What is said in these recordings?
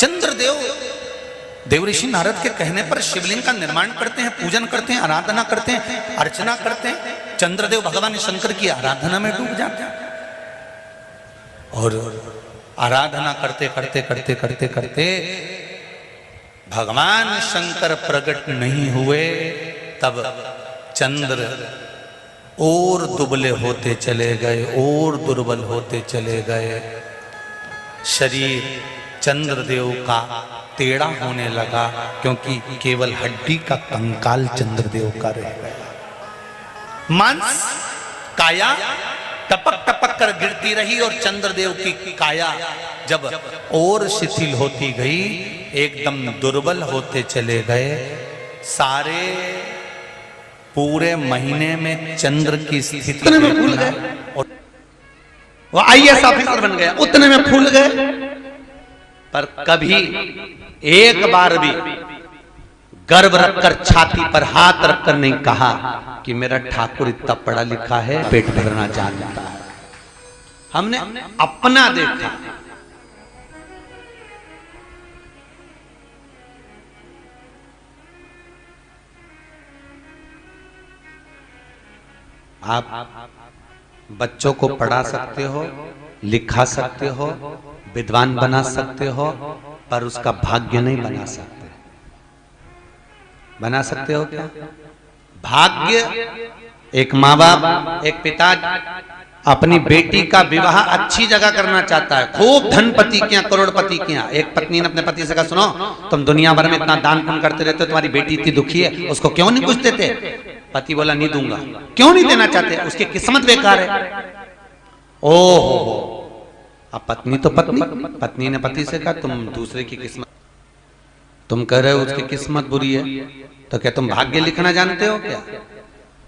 चंद्रदेव देवऋषि नारद के कहने पर शिवलिंग का निर्माण करते हैं, पूजन करते हैं, आराधना करते हैं, अर्चना करते हैं। चंद्रदेव भगवान शंकर की आराधना में डूब जाते हैं और आराधना करते करते करते करते करते भगवान शंकर प्रकट नहीं हुए, तब चंद्र और दुबले होते चले गए और दुर्बल होते चले गए। शरीर चंद्रदेव का टेढ़ा होने लगा क्योंकि केवल हड्डी का कंकाल चंद्रदेव का रह गया। मांस काया टपक टपक कर गिरती रही और चंद्रदेव की काया जब और शिथिल होती गई, एकदम दुर्बल होते चले गए। सारे पूरे महीने में चंद्र की स्थिति में भूल गए और वो आईएएस ऑफिसर बन गया, उतने में भूल गए। पर कभी एक बार भी गर्व रखकर छाती पर हाथ रखकर नहीं कहा कि मेरा ठाकुर इतना पढ़ा लिखा है, पेट भरना जानता है। हमने अपना देखा। आप बच्चों को पढ़ा सकते हो, लिखा सकते हो, विद्वान बना सकते हो, पर उसका भाग्य नहीं बना सकते। बना सकते हो क्या? भाग्य एक माँ बाप, एक पिता अपनी बेटी का विवाह अच्छी जगह करना चाहता है, खूब धनपति के यहाँ, करोड़पति के यहाँ। एक पत्नी ने अपने पति से कहा, सुनो तुम दुनिया भर में इतना दान पुण्य करते रहते हो, तुम्हारी बेटी इतनी दुखी है, उसको क्यों नहीं कुछ देते? पति बोला, नहीं दूंगा। क्यों नहीं देना चाहते? उसकी किस्मत बेकार है। ओहो, अब पत्नी तो पत्नी ने पति से कहा, तुम दूसरे की किस्मत, तुम कह रहे हो उसकी किस्मत बुरी है, तो क्या तुम भाग्य लिखना जानते हो क्या?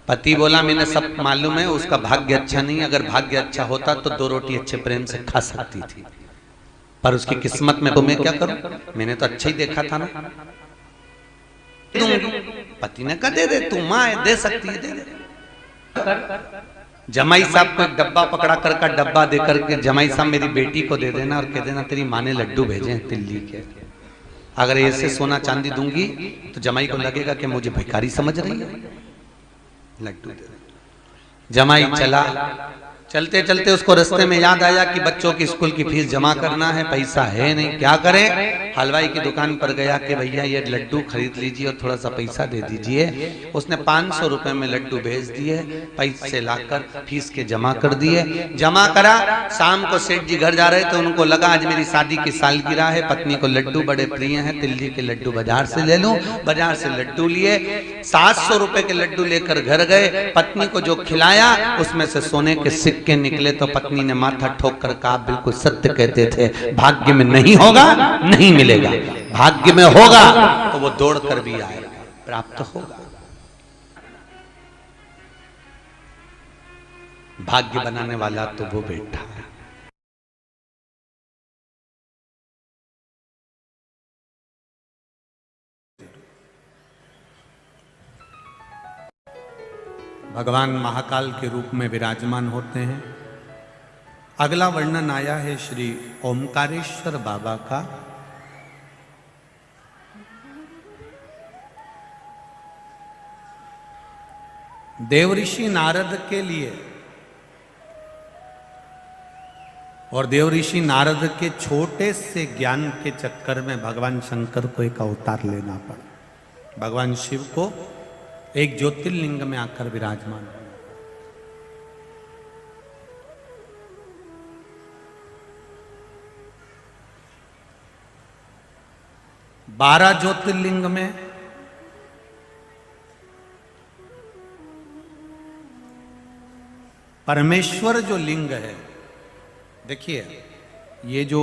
पति बोला, मैंने सब मालूम है, उसका भाग्य अच्छा नहीं। अगर भाग्य अच्छा होता तो 2 रोटी अच्छे प्रेम से खा सकती थी, पर उसकी किस्मत में तो मैं क्या करूं? मैंने तो अच्छा ही देखा था ना। पति ने कहा, दे दे, तू मां है, दे सकती है, दे दे। जमाई साहब को एक डब्बा पकड़ा कर का डब्बा देकर के, जमाई साहब मेरी बेटी को दे देना और कह देना तेरी माँ ने लड्डू भेजे हैं दिल्ली के, अगर ऐसे सोना चांदी दूंगी तो जमाई को लगेगा कि मुझे भिखारी समझ रही है, लड्डू दे। जमाई चला, चलते चलते उसको रास्ते में याद आया कि बच्चों की स्कूल की फीस जमा करना है, पैसा है नहीं, क्या करे? हलवाई की दुकान पर गया कि भैया ये लड्डू खरीद लीजिए और थोड़ा सा पैसा दे दीजिए। उसने 500 रुपए में लड्डू भेज दिए, पैसे लाकर फीस के जमा कर दिए। जमा करा, शाम को सेठ जी घर जा रहे थे, उनको लगा आज मेरी शादी की सालगिरह है, पत्नी को लड्डू बड़े प्रिय हैं, दिल्ली के लड्डू बाजार से ले लूं। बाजार से लड्डू लिए, 700 रुपए के लड्डू लेकर घर गए। पत्नी को जो खिलाया उसमें से सोने के सिक्के निकले, तो पत्नी ने माथा ठोक कर कहा, बिल्कुल सत्य कहते थे, भाग्य में नहीं होगा नहीं मिलेगा, भाग्य में होगा तो वो दौड़ कर भी आएगा, प्राप्त होगा। भाग्य बनाने वाला तो वो बैठा है। भगवान महाकाल के रूप में विराजमान होते हैं। अगला वर्णन आया है श्री ओमकारेश्वर बाबा का। देवऋषि नारद के लिए और देवऋषि नारद के छोटे से ज्ञान के चक्कर में भगवान शंकर को एक अवतार लेना पड़ा। भगवान शिव को एक ज्योतिर्लिंग में आकर विराजमान हुआ। 12 ज्योतिर्लिंग में परमेश्वर जो लिंग है, देखिए ये जो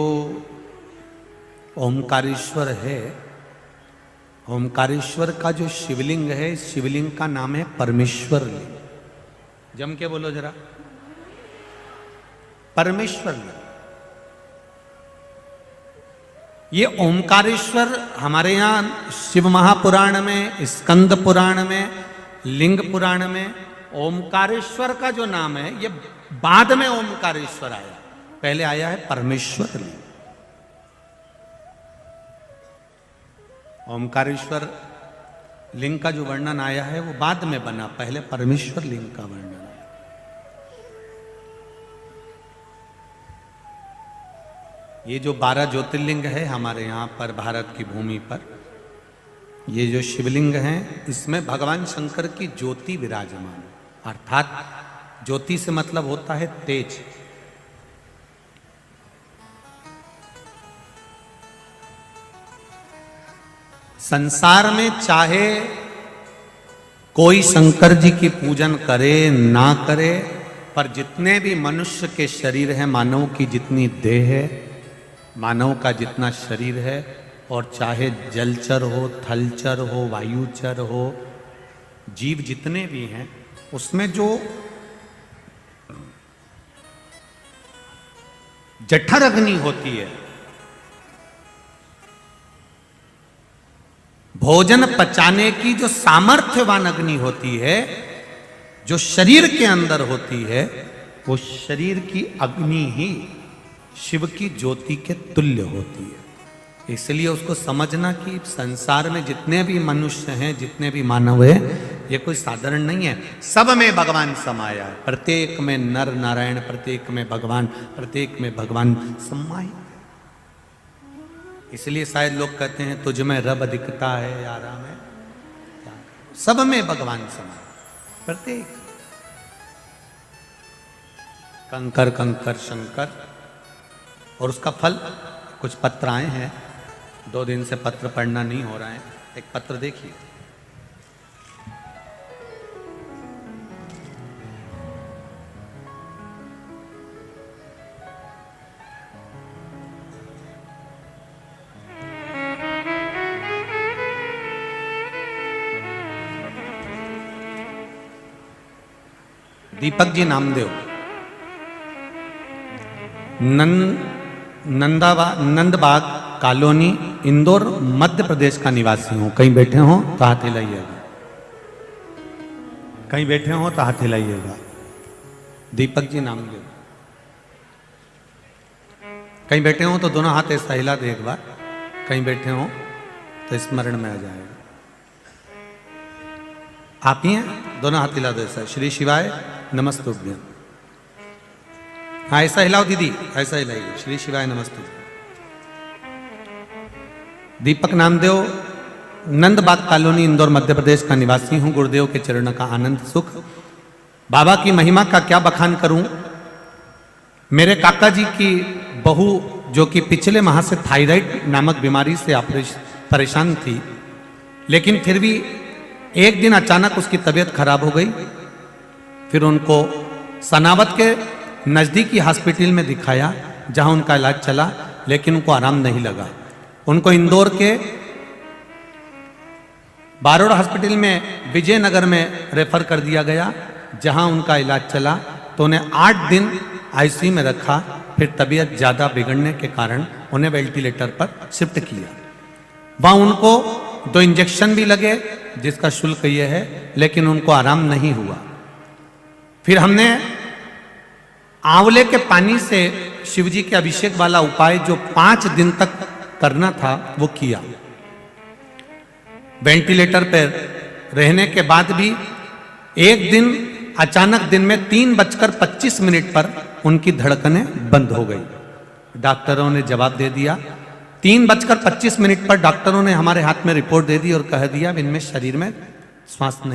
ओमकारेश्वर है, ओमकारेश्वर का जो शिवलिंग है, शिवलिंग का नाम है परमेश्वर लिंग। जम के बोलो जरा, परमेश्वर लिंग। ये ओमकारेश्वर हमारे यहाँ शिव महापुराण में, स्कंद पुराण में, लिंग पुराण में ओमकारेश्वर का जो नाम है ये बाद में ओमकारेश्वर आया, पहले आया है परमेश्वर लिंग। ओमकारेश्वर लिंग का जो वर्णन आया है वो बाद में बना, पहले परमेश्वर लिंग का वर्णन आया। ये जो 12 ज्योतिर्लिंग है हमारे यहाँ पर भारत की भूमि पर, ये जो शिवलिंग हैं इसमें भगवान शंकर की ज्योति विराजमान है। अर्थात ज्योति से मतलब होता है तेज। संसार में चाहे कोई शंकर जी की पूजन करे ना करे, पर जितने भी मनुष्य के शरीर है, मानव की जितनी देह है, मानव का जितना शरीर है, और चाहे जलचर हो, थलचर हो, वायुचर हो, जीव जितने भी हैं, उसमें जो जठर अग्नि होती है, भोजन पचाने की जो सामर्थ्यवान अग्नि होती है, जो शरीर के अंदर होती है, वो शरीर की अग्नि ही शिव की ज्योति के तुल्य होती है। इसलिए उसको समझना कि संसार में जितने भी मनुष्य हैं, जितने भी मानव हैं, ये कोई साधारण नहीं है। सब में भगवान समाया है, प्रत्येक में नर नारायण, प्रत्येक में भगवान, प्रत्येक में भगवान समाये। इसलिए शायद लोग कहते हैं तुझ में रब दिखता है यारा में, सब में भगवान समाया, प्रत्येक। कंकर कंकर शंकर। और उसका फल, कुछ पत्र आए हैं, 2 दिन से पत्र पढ़ना नहीं हो रहा है। एक पत्र देखिए। दीपक जी नामदेव, नंदबाग कॉलोनी, इंदौर, मध्य प्रदेश का निवासी हूं। कहीं बैठे हो तो हाथ हिलाइएगा, कहीं बैठे हो तो हाथ हिलाइएगा। दीपक जी नामदेव। कहीं बैठे हो तो दोनों हाथ ऐसा हिला दे एक बार, कहीं बैठे हो तो स्मरण में आ जाएगा। आप ही हैं, दोनों हाथ हिला दो ऐसा। श्री शिवाय नमस्तुभ्यं। हाँ ऐसा हिलाओ दीदी, ऐसा हिलाइए। श्री शिवाय नमस्तुभ्यं। दीपक नामदेव, नंदबाग कॉलोनी, इंदौर, मध्य प्रदेश का निवासी हूं। गुरुदेव के चरणों का आनंद सुख। बाबा की महिमा का क्या बखान करूं। मेरे काका जी की बहू, जो कि पिछले माह से थायराइड नामक बीमारी से परेशान थी, लेकिन फिर भी एक दिन अचानक उसकी तबीयत खराब हो गई। फिर उनको सनावत के नज़दीकी हॉस्पिटल में दिखाया, जहां उनका इलाज चला, लेकिन उनको आराम नहीं लगा। उनको इंदौर के बारोड़ हॉस्पिटल में विजयनगर में रेफर कर दिया गया, जहां उनका इलाज चला। तो उन्हें 8 दिन आईसीयू में रखा। फिर तबीयत ज़्यादा बिगड़ने के कारण उन्हें वेंटिलेटर पर शिफ्ट किया। वहाँ उनको 2 इंजेक्शन भी लगे, जिसका शुल्क ये है, लेकिन उनको आराम नहीं हुआ। फिर हमने आंवले के पानी से शिवजी के अभिषेक वाला उपाय जो 5 दिन तक करना था वो किया। वेंटिलेटर पर रहने के बाद भी एक दिन अचानक दिन में 3:25 पर उनकी धड़कनें बंद हो गई। डॉक्टरों ने जवाब दे दिया। 3:25 पर डॉक्टरों ने हमारे हाथ में रिपोर्ट दे दी और कह दिया इनमें शरीर में श्वास नहीं।